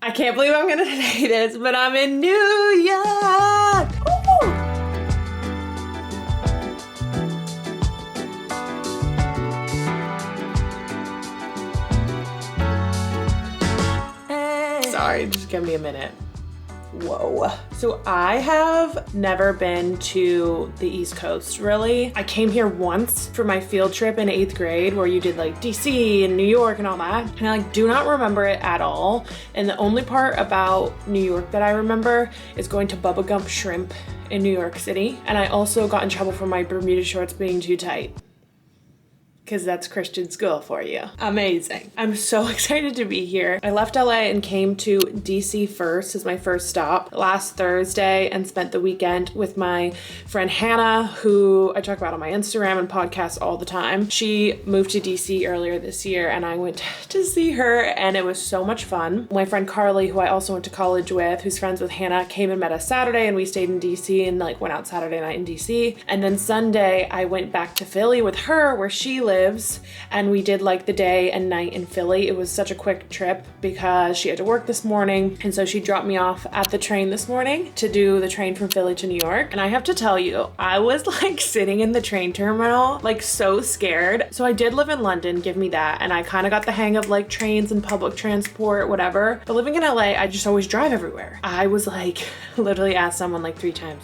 I can't believe I'm gonna say this, but I'm in New York! Woo! Sorry, just give me a minute. Whoa. So I have never been to the East Coast, really. I came here once for my field trip in 8th grade where you did like DC and New York and all that. And I do not remember it at all. And the only part about New York that I remember is going to Bubba Gump Shrimp in New York City. And I also got in trouble for my Bermuda shorts being too tight. Because that's Christian school for you. Amazing. I'm so excited to be here. I left LA and came to DC first as my first stop last Thursday and spent the weekend with my friend Hannah, who I talk about on my Instagram and podcast all the time. She moved to DC earlier this year and I went to see her and it was so much fun. My friend Carly, who I also went to college with, who's friends with Hannah, came and met us Saturday and we stayed in DC and like went out Saturday night in DC. And then Sunday I went back to Philly with her where she lives and we did like the day and night in Philly. It was such a quick trip because she had to work this morning and so she dropped me off at the train this morning to do the train from Philly to New York. And I have to tell you, I was like sitting in the train terminal like so scared. So I did live in London, give me that, and I kind of got the hang of like trains and public transport, whatever. But living in LA, I just always drive everywhere. I was like literally asked someone like 3 times,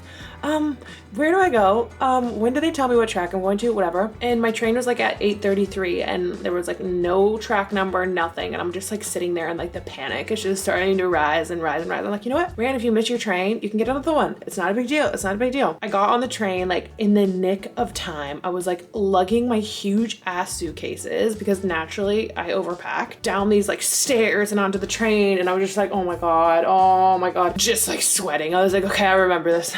where do I go? When do they tell me what track I'm going to? Whatever. And my train was like at 8:33 and there was like no track number, nothing. And I'm just like sitting there and like the panic is just starting to rise and rise and rise. I'm like, you know what? Rand, if you miss your train, you can get another one. It's not a big deal. It's not a big deal. I got on the train like in the nick of time. I was like lugging my huge ass suitcases because naturally I overpack down these like stairs and onto the train. And I was just like, oh my God, just like sweating. I was like, okay, I remember this.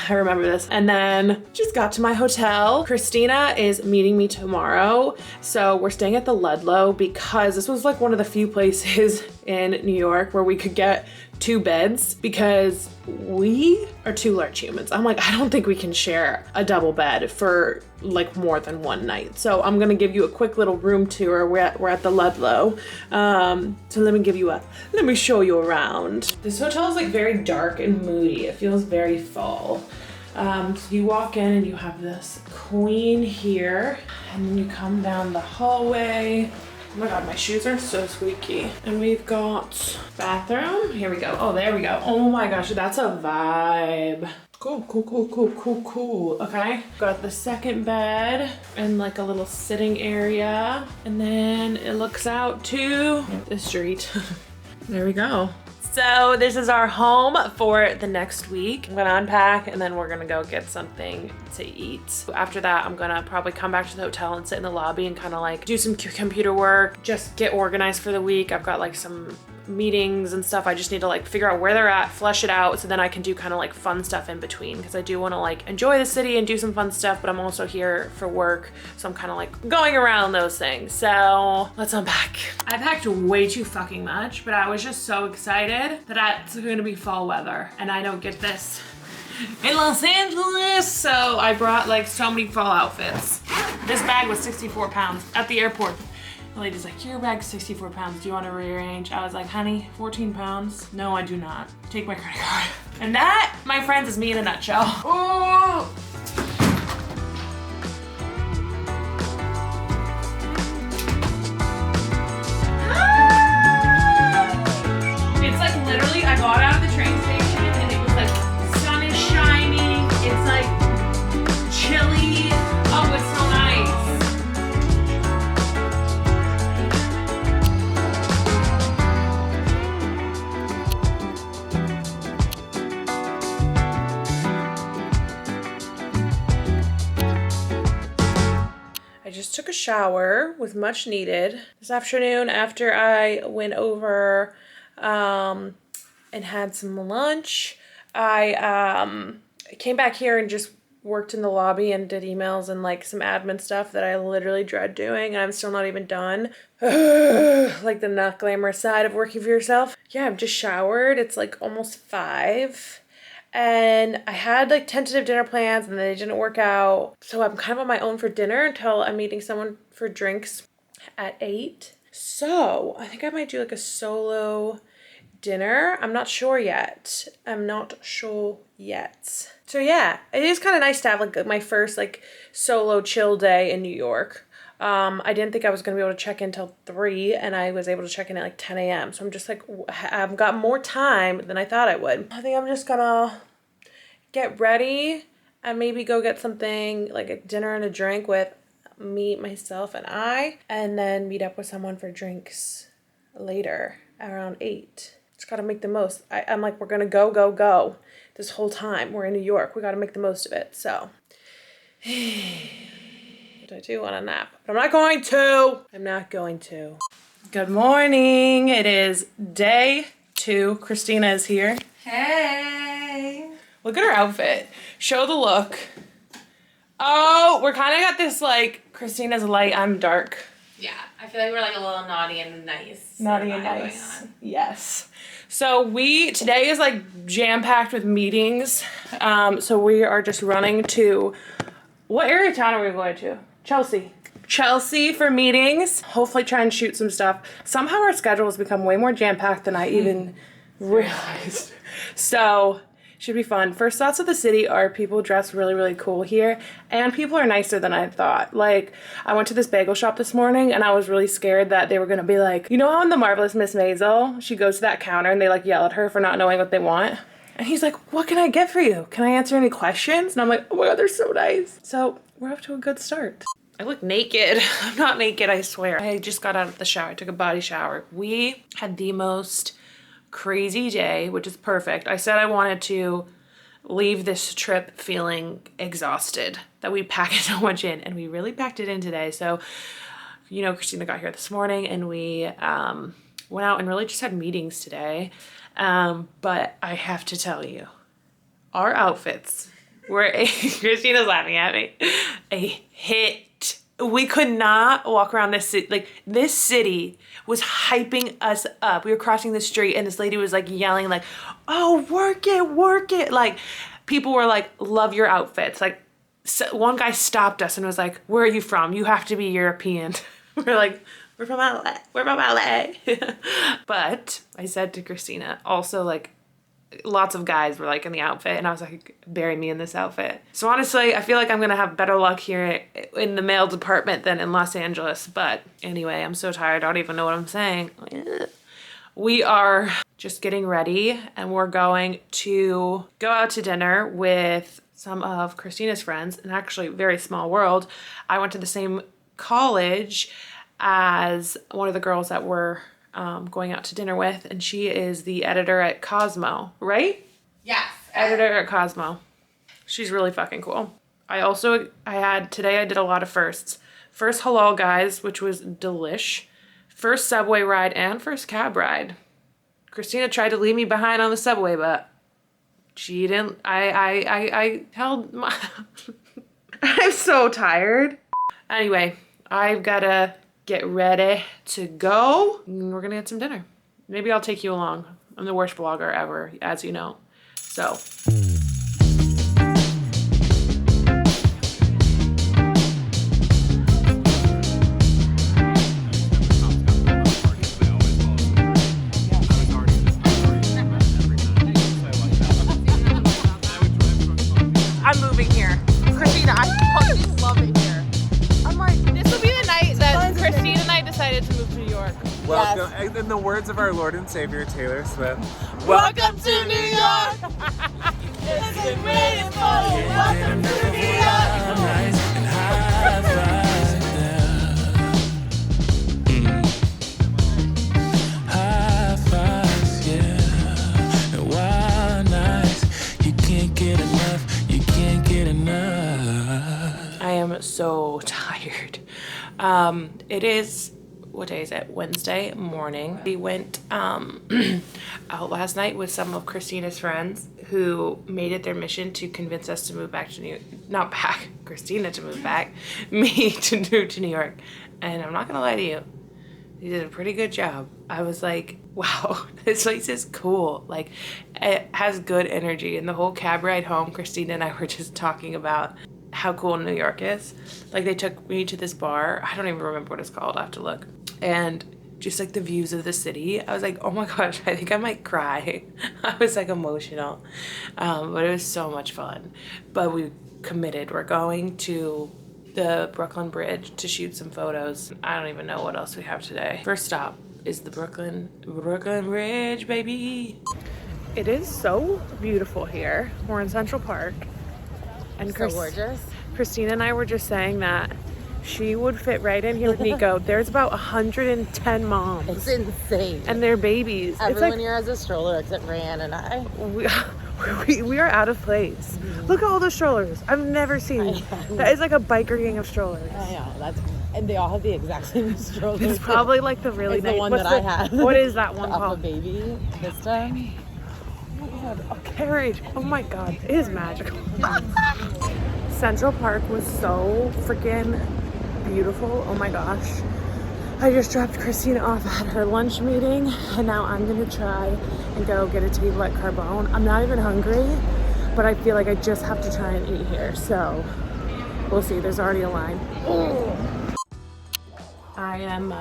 And then just got to my hotel. Christina is meeting me tomorrow. So we're staying at the Ludlow because this was like one of the few places in New York where we could get 2 beds because we are 2 large humans. I'm like, I don't think we can share a double bed for like more than one night. So I'm gonna give you a quick little room tour. We're at the Ludlow. So let me show you around. This hotel is like very dark and moody. It feels very fall. So you walk in and you have this queen here, and then you come down the hallway. Oh my God, my shoes are so squeaky. And we've got bathroom. Here we go. Oh, there we go. Oh my gosh, that's a vibe. Cool. Okay. Got the second bed and like a little sitting area. And then it looks out to the street. There we go. So this is our home for the next week. I'm gonna unpack and then we're gonna go get something to eat. After that, I'm gonna probably come back to the hotel and sit in the lobby and kind of like do some computer work, just get organized for the week. I've got like some meetings and stuff. I just need to like figure out where they're at, flesh it out, so then I can do kind of like fun stuff in between because I do want to like enjoy the city and do some fun stuff, but I'm also here for work, so I'm kind of like going around those things. So let's unpack. I packed way too fucking much, but I was just so excited that it's going to be fall weather and I don't get this in Los Angeles, so I brought like so many fall outfits. This bag was 64 pounds at the airport. The lady's like, your bag's 64 pounds. Do you want to rearrange? I was like, honey, 14 pounds. No, I do not. Take my credit card. And that, my friends, is me in a nutshell. Oh! It's like literally, I got out of the train station and it was like, sun is shining. It's like chilly. Oh, it's so nice. I just took a shower, was much needed. This afternoon after I went over and had some lunch, I came back here and just worked in the lobby and did emails and like some admin stuff that I literally dread doing and I'm still not even done. Like the not glamorous side of working for yourself. Yeah, I've just showered. It's like almost 5. And I had like tentative dinner plans and they didn't work out. So I'm kind of on my own for dinner until I'm meeting someone for drinks at 8. So I think I might do like a solo dinner. I'm not sure yet. So yeah, it is kind of nice to have like my first like solo chill day in New York. I didn't think I was going to be able to check in till 3 and I was able to check in at like 10 a.m. So I'm just like, I've got more time than I thought I would. I think I'm just gonna get ready and maybe go get something like a dinner and a drink with me, myself, and then meet up with someone for drinks later around 8. Just gotta make the most. I'm like, we're gonna go this whole time. We're in New York. We gotta make the most of it. So, but I do want a nap. But I'm not going to. Good morning. It is day 2. Christina is here. Hey. Look at her outfit. Show the look. Oh, we're kind of got this like, Christina's light, I'm dark. Yeah, I feel like we're like a little naughty and nice. Naughty and nice. Yes. So today is like jam-packed with meetings. So we are just running to, what area of town are we going to? Chelsea for meetings. Hopefully try and shoot some stuff. Somehow our schedule has become way more jam-packed than I even realized. So should be fun. First thoughts of the city are people dress really, really cool here, and people are nicer than I thought. Like, I went to this bagel shop this morning, and I was really scared that they were gonna be like, you know how in The Marvelous Miss Maisel, she goes to that counter and they like yell at her for not knowing what they want? And he's like, what can I get for you? Can I answer any questions? And I'm like, oh my God, they're so nice. So we're off to a good start. I look naked. I'm not naked, I swear. I just got out of the shower. I took a body shower. We had the most crazy day, which is perfect. I said I wanted to leave this trip feeling exhausted, that we packed so much in, and we really packed it in today. So, you know, Christina got here this morning and we went out and really just had meetings today. But I have to tell you, our outfits were Christina's laughing at me, a hit. We could not walk around this city. Like, this city was hyping us up. We were crossing the street and this lady was like yelling like, oh, work it. Like, people were like, love your outfits. Like, so one guy stopped us and was like, where are you from? You have to be European. We're like, we're from LA. But I said to Christina, also like, lots of guys were like in the outfit and I was like, bury me in this outfit. So honestly, I feel like I'm gonna have better luck here in the male department than in Los Angeles. But anyway, I'm so tired, I don't even know what I'm saying. We are just getting ready and we're going to go out to dinner with some of Christina's friends, and actually, very small world. I went to the same college as one of the girls that we're going out to dinner with, and she is the editor at Cosmo, right? Yes. Editor at Cosmo. She's really fucking cool. Today I did a lot of firsts. First halal guys, which was delish. First subway ride and first cab ride. Christina tried to leave me behind on the subway, but she didn't. I held my... I'm so tired. Anyway, I've gotta get ready to go. We're gonna get some dinner. Maybe I'll take you along. I'm the worst vlogger ever, as you know. So. I'm moving here. Christina, I fucking love it here. I'm like, this will be the night that Christine and I decided to move to New York. Welcome, yes. In the words of our Lord and Savior, Taylor Swift, welcome to New York! It's been waiting for you. Welcome to New York! High fives, yeah. And wild nights, you can't get enough, you can't get enough. I am so tired. It is, what day is it? Wednesday morning. We went out last night with some of Christina's friends who made it their mission to convince us to move back to Christina to move back, me to move to New York. And I'm not gonna lie to you, they did a pretty good job. I was like, wow, this place is cool. Like, it has good energy. And the whole cab ride home, Christina and I were just talking about how cool New York is. Like, they took me to this bar. I don't even remember what it's called. I have to look. And just like the views of the city. I was like, oh my gosh, I think I might cry. I was like emotional, but it was so much fun. But we committed, we're going to the Brooklyn Bridge to shoot some photos. I don't even know what else we have today. First stop is the Brooklyn Bridge, baby. It is so beautiful here. We're in Central Park. And So gorgeous. Christina and I were just saying that she would fit right in here with Nico. There's about 110 moms. It's insane. And their babies. Everyone it's here has a stroller except Ryan and I. we are out of place. Look at all those strollers. I've never seen. That is like a biker gang of strollers. I know, and they all have the exact same stroller. It's probably like the really It's the nice one that I had. What is that one Off called? a baby this time. Oh my god, a carriage. Oh my god, it is magical. Central Park was so freaking beautiful. Oh my gosh. I just dropped Christina off at her lunch meeting and now I'm gonna try and go get a table at Carbone. I'm not even hungry, but I feel like I just have to try and eat here. So we'll see, there's already a line. I am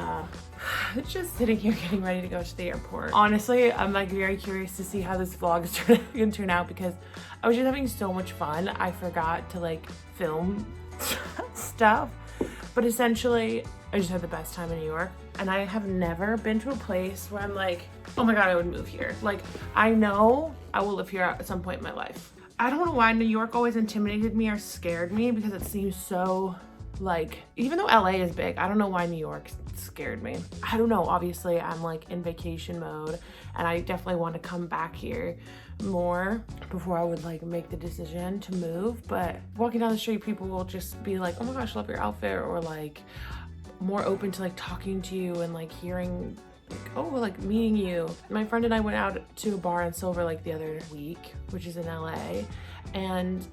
just sitting here getting ready to go to the airport. Honestly, I'm like very curious to see how this vlog is gonna turn out because I was just having so much fun. I forgot to like film stuff, but essentially I just had the best time in New York, and I have never been to a place where I'm like, oh my god, I would move here. Like, I know I will live here at some point in my life. I don't know why New York always intimidated me or scared me because it seems so like, even though LA is big, I don't know why New York scared me. I don't know, obviously I'm like in vacation mode and I definitely want to come back here more before I would like make the decision to move. But walking down the street, people will just be like, oh my gosh, love your outfit, or like more open to like talking to you and like hearing like, oh, like meeting you. My friend and I went out to a bar in Silver Lake the other week, which is in LA, and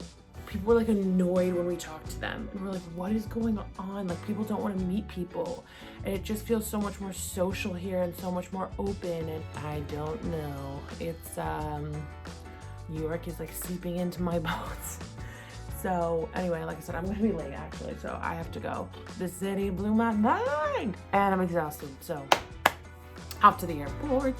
people were like annoyed when we talked to them. And we're like, what is going on? Like, people don't want to meet people. And it just feels so much more social here and so much more open. And I don't know. It's, New York is like seeping into my bones. So anyway, like I said, I'm gonna be late actually, so I have to go. The city blew my mind. And I'm exhausted, so off to the airport.